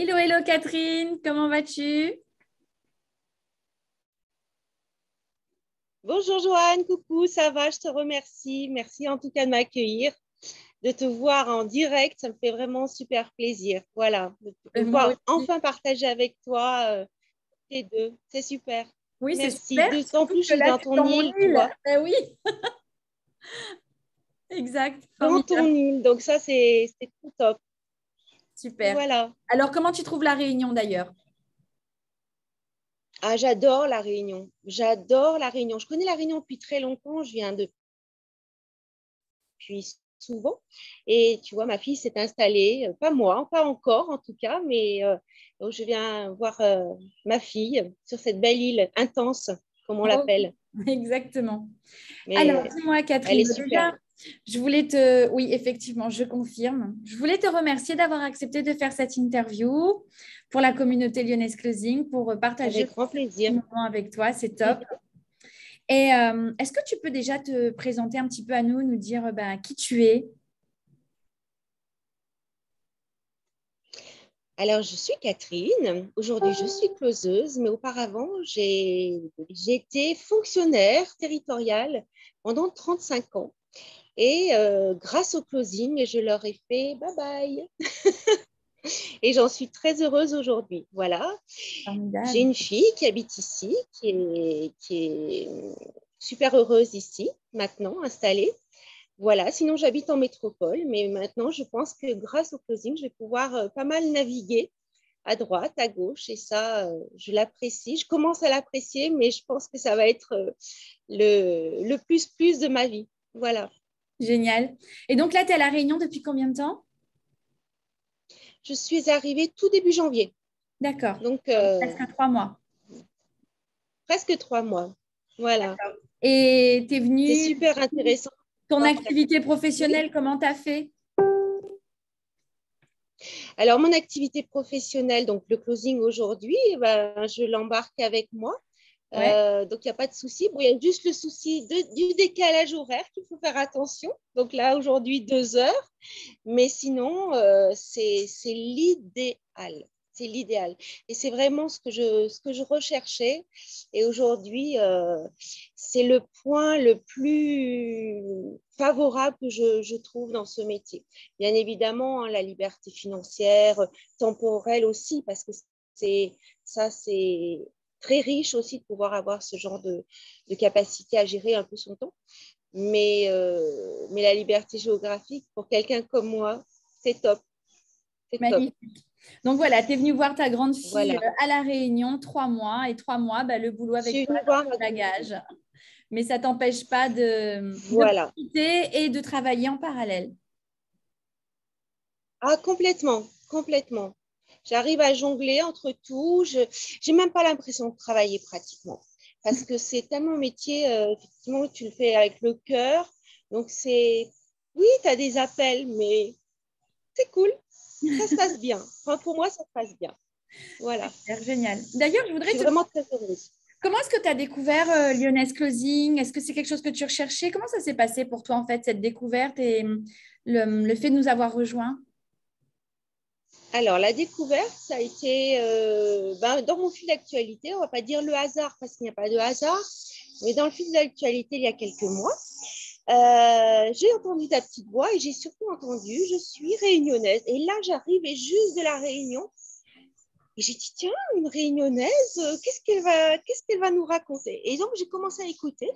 Hello, hello Catherine, comment vas-tu? Bonjour Joanne, coucou, ça va, je te remercie. Merci en tout cas de m'accueillir, de te voir en direct, ça me fait vraiment super plaisir. Voilà, de Moi pouvoir aussi. enfin partager avec toi les deux, c'est super. Oui, c'est Merci. super, D'autant surtout plus, je que suis là, dans tu es ton dans mon île, tu île. vois, Ben oui, exact, dans ton formidable, île, donc ça, c'est tout top. super. Voilà. Alors, comment tu trouves la Réunion d'ailleurs? Ah, j'adore la Réunion. J'adore la Réunion. Je connais la Réunion depuis très longtemps. Je viens depuis souvent. Et tu vois, ma fille s'est installée, pas moi, pas encore en tout cas, mais donc je viens voir ma fille sur cette belle île intense, comme on Oh, l'appelle. exactement. Alors, Mais dis-moi elle Catherine, est bah, superbe. déjà, je voulais te... Oui, effectivement, je confirme. Je voulais te remercier d'avoir accepté de faire cette interview pour la communauté Lyonnaise Closing, pour partager Avec grand ce plaisir. moment avec toi, c'est top. Et est-ce que tu peux déjà te présenter un petit peu à nous, nous dire qui tu es? Alors, je suis Catherine. Aujourd'hui, je suis closeuse, mais auparavant, j'ai été fonctionnaire territoriale pendant 35 ans. Et grâce au closing, je leur ai fait bye bye. Et j'en suis très heureuse aujourd'hui. Voilà. J'ai Formidable. une fille qui habite ici, qui est super heureuse ici, maintenant, installée. Voilà, sinon j'habite en métropole, mais maintenant je pense que grâce au closing, je vais pouvoir pas mal naviguer à droite, à gauche, et ça, je l'apprécie. Je commence à l'apprécier, mais je pense que ça va être le plus de ma vie. Voilà. Génial. Et donc là, tu es à La Réunion depuis combien de temps? Je suis arrivée tout début janvier, D'accord. donc Donc, presque 3 mois. presque 3 mois. Voilà. Et tu es C'est venue, super intéressant. ton activité Oui. professionnelle, comment tu as fait? Alors, mon activité professionnelle, donc le closing aujourd'hui, ben, je l'embarque avec moi. Ouais. Donc, il n'y a pas de souci. Bon, il y a juste le souci du décalage horaire qu'il faut faire attention. Donc là, aujourd'hui, 2 heures. Mais sinon, c'est l'idéal. C'est l'idéal. Et c'est vraiment ce que je recherchais. Et aujourd'hui, c'est le point le plus favorable que je trouve dans ce métier. Bien évidemment, hein, la liberté financière, temporelle aussi, parce que c'est très riche aussi de pouvoir avoir ce genre de capacité à gérer un peu son temps. Mais la liberté géographique, pour quelqu'un comme moi, c'est top. C'est top. Magnifique. Donc voilà, tu es venue voir ta grande fille Voilà. à La Réunion, 3 mois. Et 3 mois, le boulot Je avec suis toi venue dans voir ma tes grande fille. bagages. Mais ça t'empêche pas de Voilà. profiter et de travailler en parallèle. Ah, complètement. Complètement. J'arrive à jongler entre tout. Je n'ai même pas l'impression de travailler pratiquement. Parce que c'est tellement un métier, effectivement, que tu le fais avec le cœur. Donc, oui, tu as des appels, mais c'est cool. Ça se passe bien. Enfin, pour moi, ça se passe bien. Voilà. Super, génial. D'ailleurs, je Je voudrais suis te vraiment très heureuse. comment est-ce que tu as découvert Lyonnaise Closing? Est-ce que c'est quelque chose que tu recherchais? Comment ça s'est passé pour toi, en fait, cette découverte et le fait de nous avoir rejoints? Alors, la découverte, ça a été dans mon fil d'actualité, on ne va pas dire le hasard parce qu'il n'y a pas de hasard, mais dans le fil d'actualité, il y a quelques mois, j'ai entendu ta petite voix et j'ai surtout entendu je suis réunionnaise. Et là, j'arrivais juste de la Réunion et j'ai dit tiens, une réunionnaise, qu'est-ce qu'elle va nous raconter? Et donc, j'ai commencé à écouter.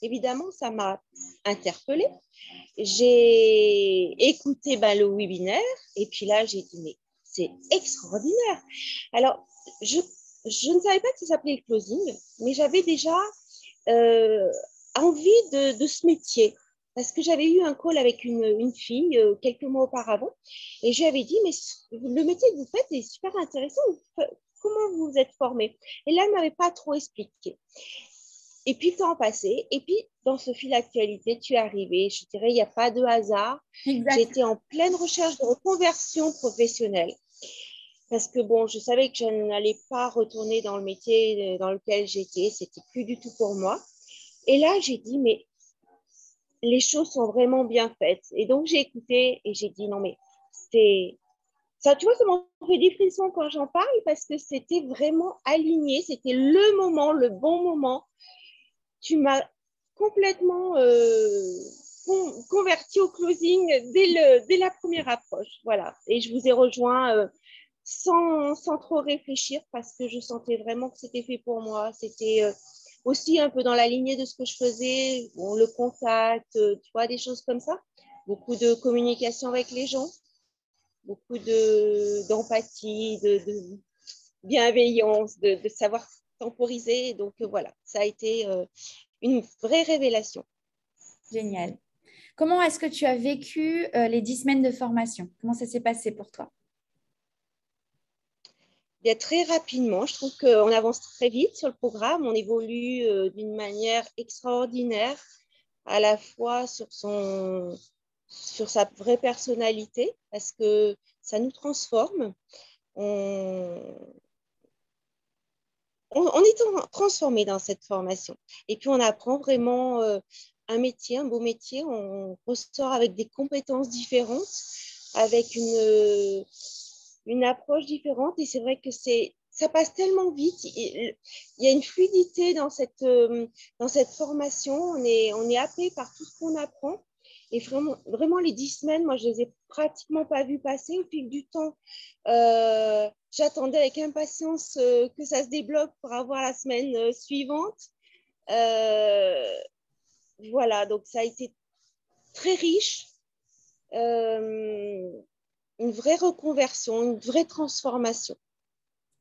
Évidemment, ça m'a interpellée. J'ai écouté le webinaire et puis là, j'ai dit, mais c'est extraordinaire. Alors, je, je ne savais pas que ça s'appelait le closing, mais j'avais déjà euh, envie de ce métier. Parce que j'avais eu un call avec une fille quelques mois auparavant et je lui avais dit, mais le métier que vous faites est super intéressant. Comment vous vous êtes formé? Et là, elle ne m'avait pas trop expliqué. Et puis le temps passé, et puis dans ce fil d'actualité, tu es arrivé. Je dirais, il n'y a pas de hasard. Exact. J'étais en pleine recherche de reconversion professionnelle parce que bon, je savais que je n'allais pas retourner dans le métier dans lequel j'étais. C'était plus du tout pour moi. Et là, j'ai dit, mais les choses sont vraiment bien faites. Et donc, j'ai écouté et j'ai dit, non, mais c'est Ça, tu vois, ça m'en fait des frissons quand j'en parle parce que c'était vraiment aligné. C'était le moment, le bon moment. Tu m'as complètement converti au closing dès la première approche. Voilà. Et je vous ai rejoint sans trop réfléchir parce que je sentais vraiment que c'était fait pour moi. C'était aussi un peu dans la lignée de ce que je faisais, bon, le contact, tu vois, des choses comme ça. Beaucoup de communication avec les gens, beaucoup d'empathie, de bienveillance, de savoir temporiser. Donc voilà, ça a été une vraie révélation. Génial. Comment est-ce que tu as vécu les 10 semaines de formation? Comment ça s'est passé pour toi? Bien, très rapidement, je trouve qu'on avance très vite sur le programme, on évolue d'une manière extraordinaire, à la fois sur sa vraie personnalité, parce que ça nous transforme. On, on est transformé dans cette formation. Et puis, on apprend vraiment un métier, un beau métier. On ressort avec des compétences différentes, avec une approche différente. Et c'est vrai que ça passe tellement vite. Il y a une fluidité dans cette formation. On est happé par tout ce qu'on apprend. Et vraiment, vraiment, les 10 semaines, moi, je les ai pratiquement pas vues passer au fil du temps. J'attendais avec impatience que ça se débloque pour avoir la semaine suivante. Euh, voilà, donc ça a été très riche. Une vraie reconversion, une vraie transformation.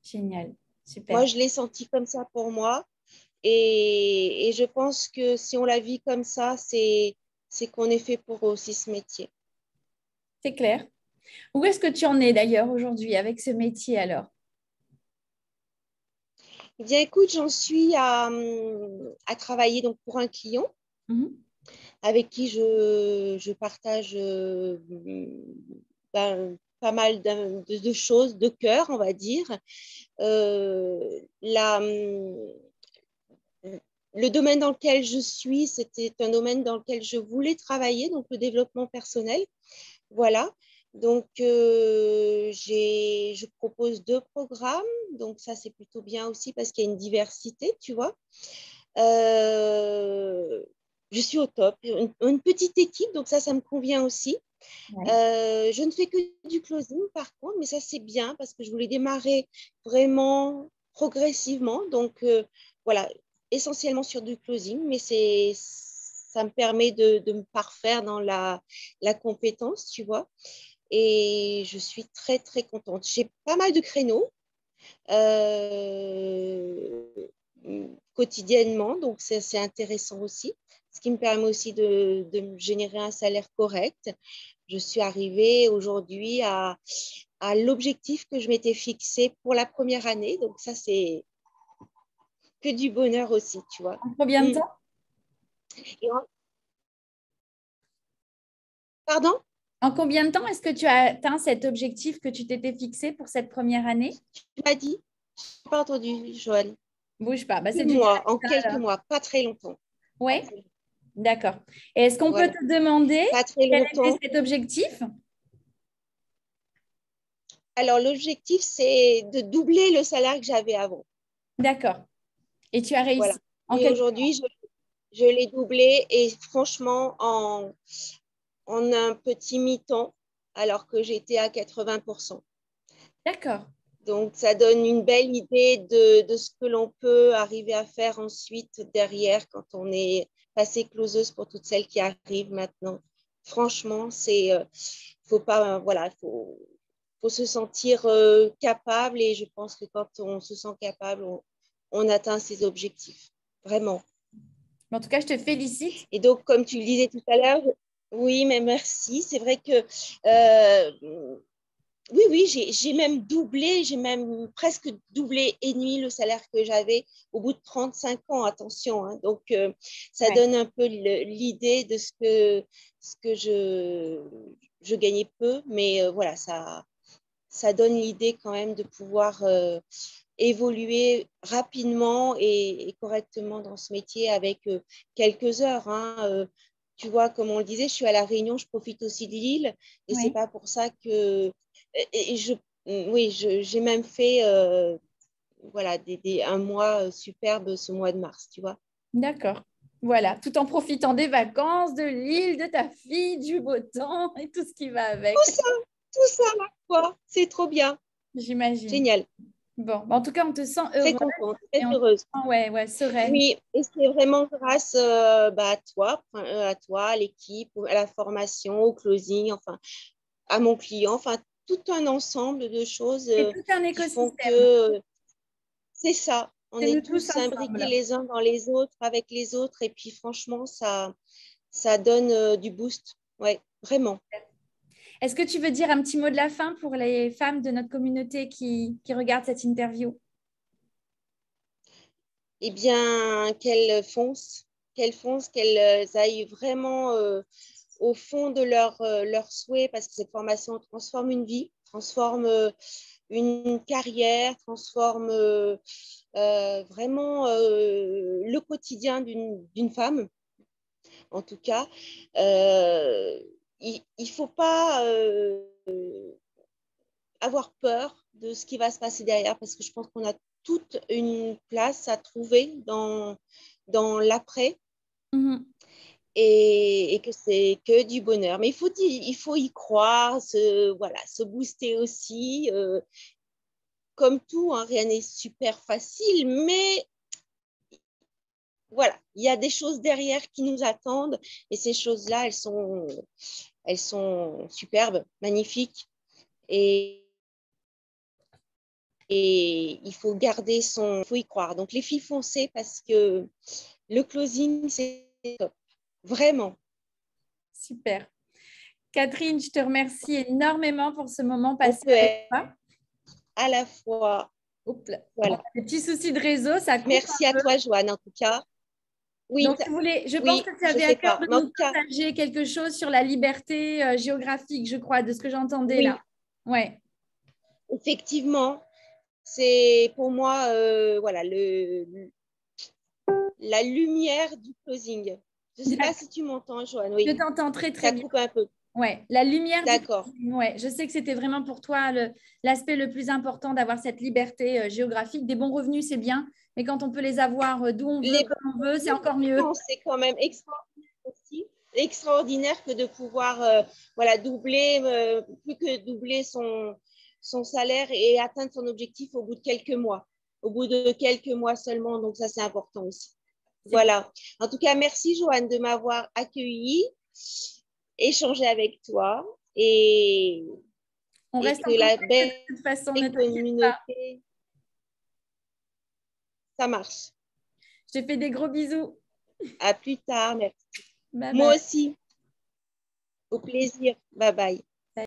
Génial, super. Moi, je l'ai senti comme ça pour moi. Et je pense que si on la vit comme ça, c'est qu'on est fait pour aussi ce métier. C'est clair. Où est-ce que tu en es d'ailleurs aujourd'hui avec ce métier alors? Eh bien, écoute, j'en suis à travailler donc, pour un client avec qui je partage pas mal de choses, de cœur, on va dire. Le domaine dans lequel je suis, c'était un domaine dans lequel je voulais travailler, donc le développement personnel. Voilà. Donc, je propose 2 programmes. Donc, ça, c'est plutôt bien aussi parce qu'il y a une diversité, tu vois. Je suis au top. Une petite équipe, donc ça me convient aussi. Ouais. Je ne fais que du closing, par contre, mais ça, c'est bien parce que je voulais démarrer vraiment progressivement. Donc, voilà, essentiellement sur du closing, mais ça me permet de me parfaire dans la compétence, tu vois. Et je suis très, très contente. J'ai pas mal de créneaux euh, quotidiennement, donc c'est intéressant aussi, ce qui me permet aussi de me générer un salaire correct. Je suis arrivée aujourd'hui à l'objectif que je m'étais fixé pour la première année, donc ça, c'est que du bonheur aussi, tu vois. En combien de temps? Et pardon? En combien de temps est-ce que tu as atteint cet objectif que tu t'étais fixé pour cette première année? Tu m'as dit? Je n'ai pas entendu, Joanne. Bouge pas. Bah, c'est du Mois, en direct, quelques alors. mois, pas très longtemps. Pas Oui, très, d'accord. Et est-ce qu'on peut voilà, te demander pas très quel était longtemps. cet objectif? Alors, l'objectif, c'est de doubler le salaire que j'avais avant. D'accord. Et tu as Voilà. réussi en Et quelques aujourd'hui, je l'ai doublé et franchement, en un petit mi-temps, alors que j'étais à 80%. D'accord. Donc, ça donne une belle idée de ce que l'on peut arriver à faire ensuite derrière quand on est passé closeuse pour toutes celles qui arrivent maintenant. Franchement, faut pas, voilà, faut se sentir capable et je pense que quand on se sent capable, on atteint ses objectifs. Vraiment. En tout cas, je te félicite. Et donc, comme tu le disais tout à l'heure, oui, mais merci. C'est vrai que oui, oui, j'ai même doublé, j'ai même presque doublé et demi le salaire que j'avais au bout de 35 ans, attention. Hein. Donc, ça Ouais. donne un peu l'idée de ce que je gagnais peu, mais voilà, ça donne l'idée quand même de pouvoir évoluer rapidement et correctement dans ce métier avec quelques heures. Hein. tu vois, comme on le disait, je suis à La Réunion, je profite aussi de l'île. Et c'est Oui, pas pour ça que… Et oui, j'ai même fait voilà, un mois superbe ce mois de mars, tu vois. d'accord. Voilà, tout en profitant des vacances, de l'île, de ta fille, du beau temps et tout ce qui va avec, Tout ça, ma foi, c'est trop bien. j'imagine. Génial. Bon, en tout cas, on te sent Très heureuse contente, très et on te heureuse. sent, ouais, ouais, sereine. Oui, et c'est vraiment grâce à toi, à l'équipe, à la formation, au closing, enfin, à mon client, enfin, tout un ensemble de choses C'est tout un qui font écosystème. que c'est ça. On C'est nous est tous tous imbriqués ensemble. les uns dans les autres, avec les autres, et puis franchement, ça donne du boost. Ouais, vraiment. Est-ce que tu veux dire un petit mot de la fin pour les femmes de notre communauté qui regardent cette interview? Eh bien, qu'elles foncent, qu'elles aillent vraiment au fond de leur souhait, parce que cette formation transforme une vie, transforme une carrière, transforme vraiment le quotidien d'une femme, en tout cas. Euh, il ne faut pas avoir peur de ce qui va se passer derrière, parce que je pense qu'on a toute une place à trouver dans l'après Mhm. et que c'est que du bonheur. Mais il faut y croire, voilà, se booster aussi. Comme tout, hein, rien n'est super facile, mais voilà, il y a des choses derrière qui nous attendent et ces choses-là, elles sont superbes, magnifiques et il faut garder il faut y croire. Donc les filles foncez parce que le closing, c'est top, vraiment. Super. Catherine, je te remercie énormément pour ce moment On passé peut avec être toi. à la fois, Oups là. On voilà. a des petits soucis de réseau, ça coupe Merci un à peu. toi, Joanne, en tout cas. Oui, Donc, je pense que oui, tu je avais à sais cœur pas, de mais en nous tout cas, partager quelque chose sur la liberté géographique, je crois, de ce que j'entendais là. oui, Ouais, effectivement, c'est pour moi, voilà, la lumière du closing. Je ne sais pas d'accord. si tu m'entends, Joanne. Je Oui, t'entends très très ça bien. coupe un peu. Ouais, la lumière du D'accord. closing. Ouais, je sais que c'était vraiment pour toi l'aspect le plus important d'avoir cette liberté géographique. Des bons revenus, c'est bien, mais quand on peut les avoir d'où on veut, Les comme on veut, c'est bons encore mieux. revenus, c'est quand même extraordinaire aussi. Extraordinaire que de pouvoir voilà, doubler, plus que doubler son salaire et atteindre son objectif au bout de quelques mois. Au bout de quelques mois seulement, donc ça, c'est important aussi. C'est pour- Voilà. En tout cas, merci Joanne de m'avoir accueilli, échangé avec toi On et reste que en la contact de belle toute façon, ne t'inquiète pas. communauté, ça marche. Je te fais des gros bisous. À plus tard. Merci. Bye Moi bye. aussi. Au plaisir. Bye bye.